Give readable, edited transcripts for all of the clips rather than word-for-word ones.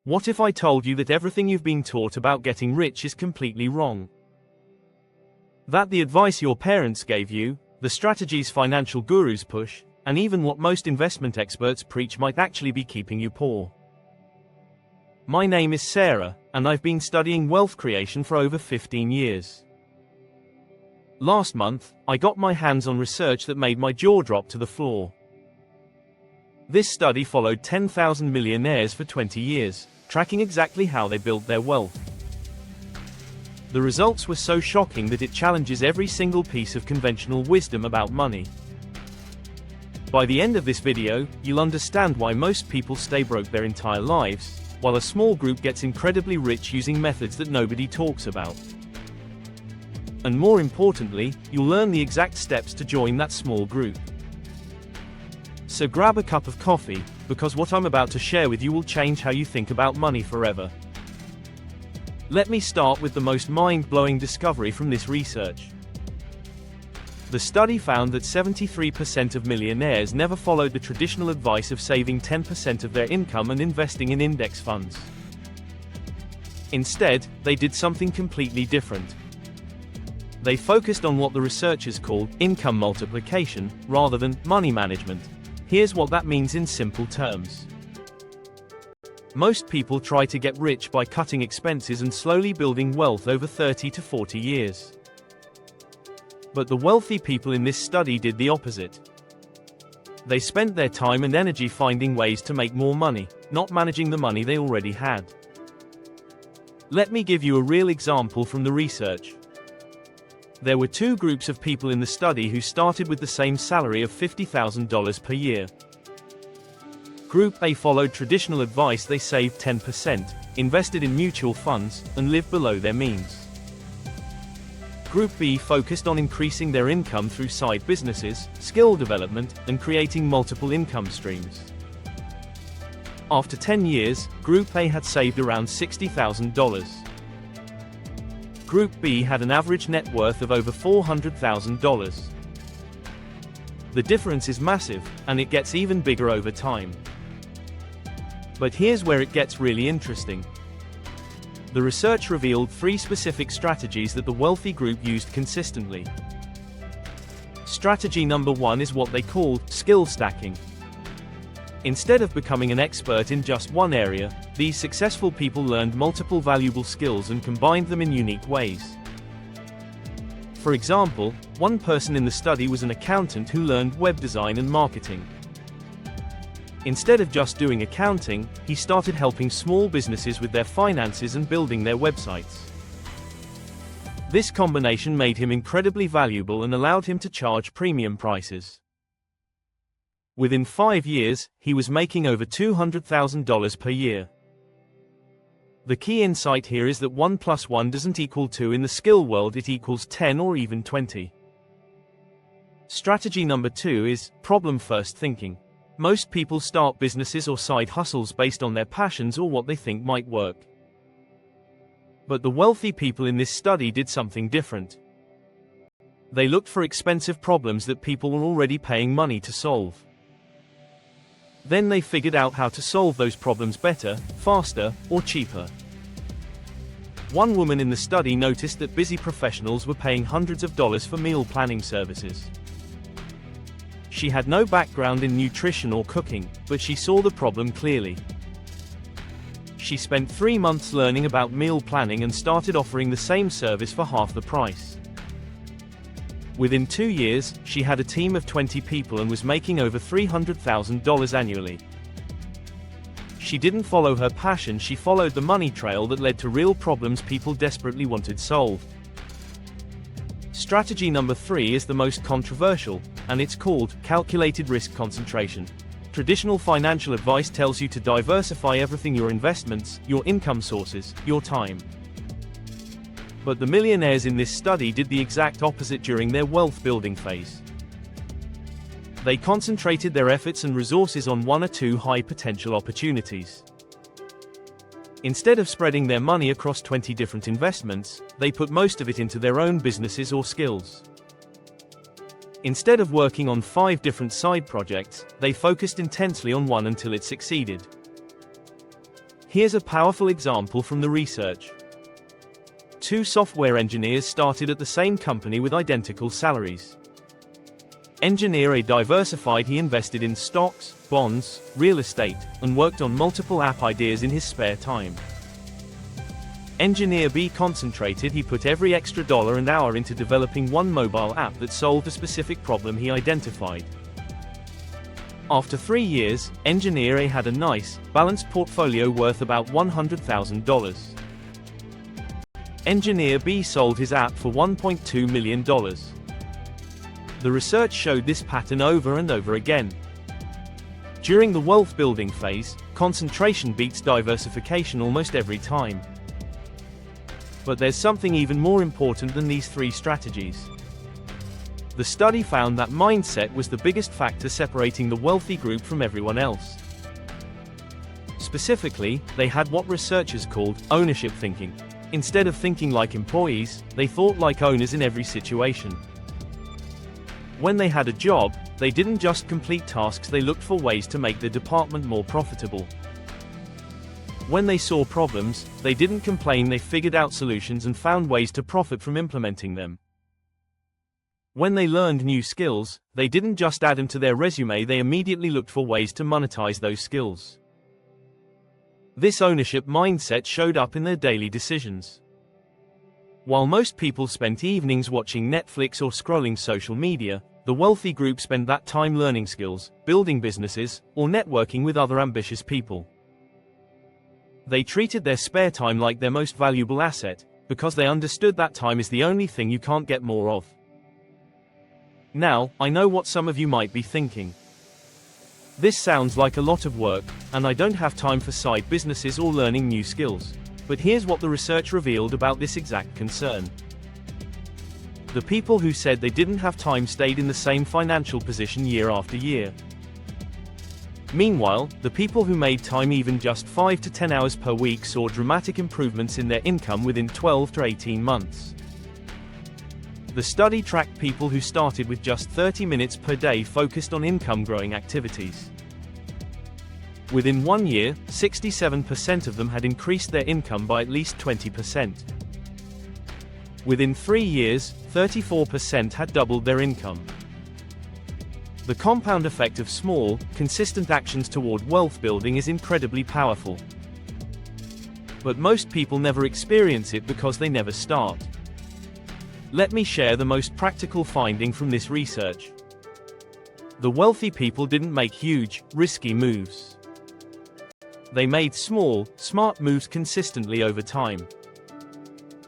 What if I told you that everything you've been taught about getting rich is completely wrong? That the advice your parents gave you, the strategies financial gurus push, and even what most investment experts preach might actually be keeping you poor. My name is Sarah, and I've been studying wealth creation for over 15 years. Last month, I got my hands on research that made my jaw drop to the floor. This study followed 10,000 millionaires for 20 years, tracking exactly how they built their wealth. The results were so shocking that it challenges every single piece of conventional wisdom about money. By the end of this video, you'll understand why most people stay broke their entire lives, while a small group gets incredibly rich using methods that nobody talks about. And more importantly, you'll learn the exact steps to join that small group. So grab a cup of coffee, because what I'm about to share with you will change how you think about money forever. Let me start with the most mind-blowing discovery from this research. The study found that 73% of millionaires never followed the traditional advice of saving 10% of their income and investing in index funds. Instead, they did something completely different. They focused on what the researchers called income multiplication, rather than money management. Here's what that means in simple terms. Most people try to get rich by cutting expenses and slowly building wealth over 30 to 40 years. But the wealthy people in this study did the opposite. They spent their time and energy finding ways to make more money, not managing the money they already had. Let me give you a real example from the research. There were two groups of people in the study who started with the same salary of $50,000 per year. Group A followed traditional advice. They saved 10%, invested in mutual funds, and lived below their means. Group B focused on increasing their income through side businesses, skill development, and creating multiple income streams. After 10 years, Group A had saved around $60,000. Group B had an average net worth of over $400,000. The difference is massive, and it gets even bigger over time. But here's where it gets really interesting. The research revealed 3 specific strategies that the wealthy group used consistently. Strategy number 1 is what they call skill stacking. Instead of becoming an expert in just one area, these successful people learned multiple valuable skills and combined them in unique ways. For example, one person in the study was an accountant who learned web design and marketing. Instead of just doing accounting, he started helping small businesses with their finances and building their websites. This combination made him incredibly valuable and allowed him to charge premium prices. Within 5 years, he was making over $200,000 per year. The key insight here is that 1 plus 1 doesn't equal 2 in the skill world, it equals 10 or even 20. Strategy number 2 is problem-first thinking. Most people start businesses or side hustles based on their passions or what they think might work. But the wealthy people in this study did something different. They looked for expensive problems that people were already paying money to solve. Then they figured out how to solve those problems better, faster, or cheaper. One woman in the study noticed that busy professionals were paying hundreds of dollars for meal planning services. She had no background in nutrition or cooking, but she saw the problem clearly. She spent 3 months learning about meal planning and started offering the same service for half the price. Within 2 years, she had a team of 20 people and was making over $300,000 annually. She didn't follow her passion, she followed the money trail that led to real problems people desperately wanted solved. Strategy number 3 is the most controversial, and it's called calculated risk concentration. Traditional financial advice tells you to diversify everything: your investments, your income sources, your time. But the millionaires in this study did the exact opposite during their wealth building phase. They concentrated their efforts and resources on 1 or 2 high potential opportunities. Instead of spreading their money across 20 different investments, they put most of it into their own businesses or skills. Instead of working on 5 different side projects, they focused intensely on one until it succeeded. Here's a powerful example from the research. Two software engineers started at the same company with identical salaries. Engineer A diversified. He invested in stocks, bonds, real estate, and worked on multiple app ideas in his spare time. Engineer B concentrated. He put every extra dollar and hour into developing one mobile app that solved a specific problem he identified. After 3 years, Engineer A had a nice, balanced portfolio worth about $100,000. Engineer B sold his app for $1.2 million. The research showed this pattern over and over again. During the wealth building phase, concentration beats diversification almost every time. But there's something even more important than these three strategies. The study found that mindset was the biggest factor separating the wealthy group from everyone else. Specifically, they had what researchers called ownership thinking. Instead of thinking like employees, they thought like owners in every situation. When they had a job, they didn't just complete tasks, they looked for ways to make their department more profitable. When they saw problems, they didn't complain, they figured out solutions and found ways to profit from implementing them. When they learned new skills, they didn't just add them to their resume, they immediately looked for ways to monetize those skills. This ownership mindset showed up in their daily decisions. While most people spent evenings watching Netflix or scrolling social media, the wealthy group spent that time learning skills, building businesses, or networking with other ambitious people. They treated their spare time like their most valuable asset, because they understood that time is the only thing you can't get more of. Now, I know what some of you might be thinking. This sounds like a lot of work, and I don't have time for side businesses or learning new skills. But here's what the research revealed about this exact concern. The people who said they didn't have time stayed in the same financial position year after year. Meanwhile, the people who made time even just 5 to 10 hours per week saw dramatic improvements in their income within 12 to 18 months. The study tracked people who started with just 30 minutes per day focused on income-growing activities. Within 1 year, 67% of them had increased their income by at least 20%. Within 3 years, 34% had doubled their income. The compound effect of small, consistent actions toward wealth building is incredibly powerful. But most people never experience it because they never start. Let me share the most practical finding from this research. The wealthy people didn't make huge, risky moves. They made small, smart moves consistently over time.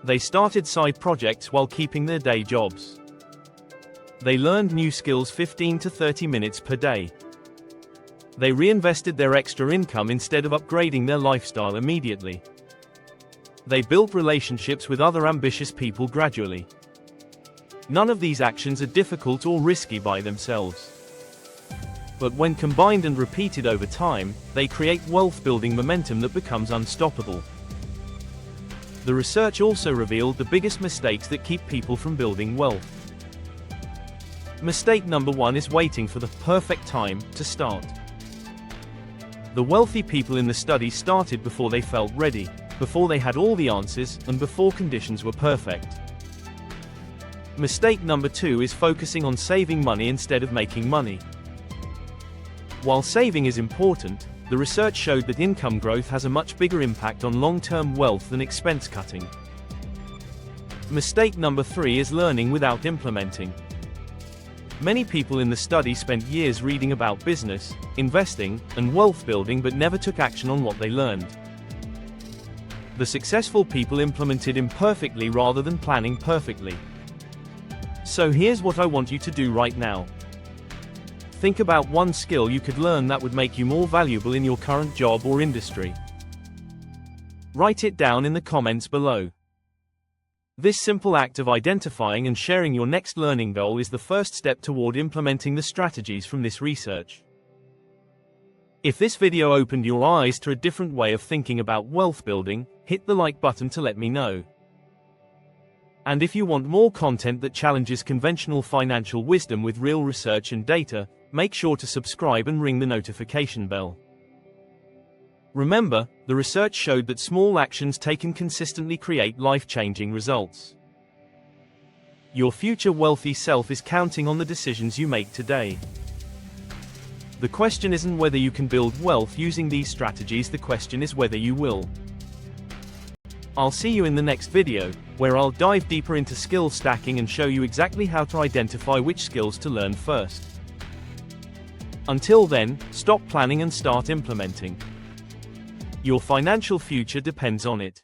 They started side projects while keeping their day jobs. They learned new skills 15 to 30 minutes per day. They reinvested their extra income instead of upgrading their lifestyle immediately. They built relationships with other ambitious people gradually. None of these actions are difficult or risky by themselves. But when combined and repeated over time, they create wealth-building momentum that becomes unstoppable. The research also revealed the biggest mistakes that keep people from building wealth. Mistake number 1 is waiting for the perfect time to start. The wealthy people in the study started before they felt ready, before they had all the answers, and before conditions were perfect. Mistake number 2 is focusing on saving money instead of making money. While saving is important, the research showed that income growth has a much bigger impact on long-term wealth than expense cutting. Mistake number 3 is learning without implementing. Many people in the study spent years reading about business, investing, and wealth building but never took action on what they learned. The successful people implemented imperfectly rather than planning perfectly. So here's what I want you to do right now. Think about one skill you could learn that would make you more valuable in your current job or industry. Write it down in the comments below. This simple act of identifying and sharing your next learning goal is the first step toward implementing the strategies from this research. If this video opened your eyes to a different way of thinking about wealth building, hit the like button to let me know. And if you want more content that challenges conventional financial wisdom with real research and data, make sure to subscribe and ring the notification bell. Remember, the research showed that small actions taken consistently create life-changing results. Your future wealthy self is counting on the decisions you make today. The question isn't whether you can build wealth using these strategies, the question is whether you will. I'll see you in the next video, where I'll dive deeper into skill stacking and show you exactly how to identify which skills to learn first. Until then, stop planning and start implementing. Your financial future depends on it.